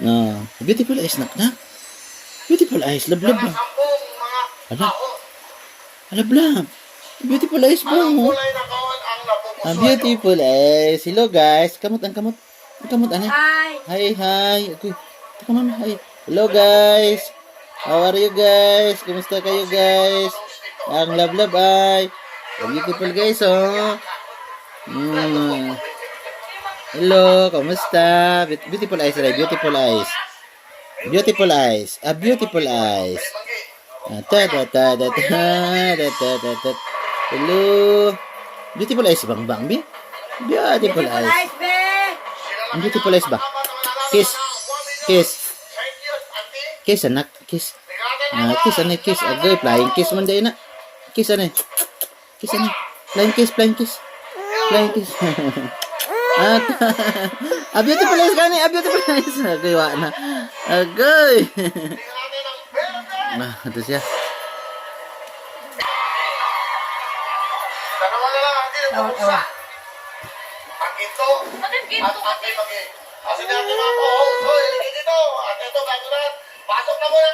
No. Beautiful eyes, nak na. Beautiful eyes, lablab ba? Ala. Ala, blab. Beautiful eyes ba mo? Beautiful eyes. Hello guys. Kamot ang kamot. Ang kamot ano? Hi. Hi. Okay. Teka mama, hi. Hello guys. How are you guys? Kumusta kayo guys? Ang lablab ay. Beautiful guys, oh. Hello, kamusta? Beautiful eyes, right? Beautiful eyes. Beautiful eyes. Beautiful eyes. Ta ta ta ta ta ta ta ta. Hello. Beautiful eyes bang bang bi? Beautiful eyes. Be. Beautiful eyes ba? Kiss. Kiss. Kiss anak, kiss. Kiss anak, kiss. Agay, flying kiss man day na. Kiss anak. Kiss anak. Flying kiss, flying kiss. Flying kiss. Beautiful eyes gani, beautiful eyes. Agay, wa na. Agay. Ito siya. Dalawa na lang, hindi na pusa. Ang ginto. Ang ginto. Sige natin mga po.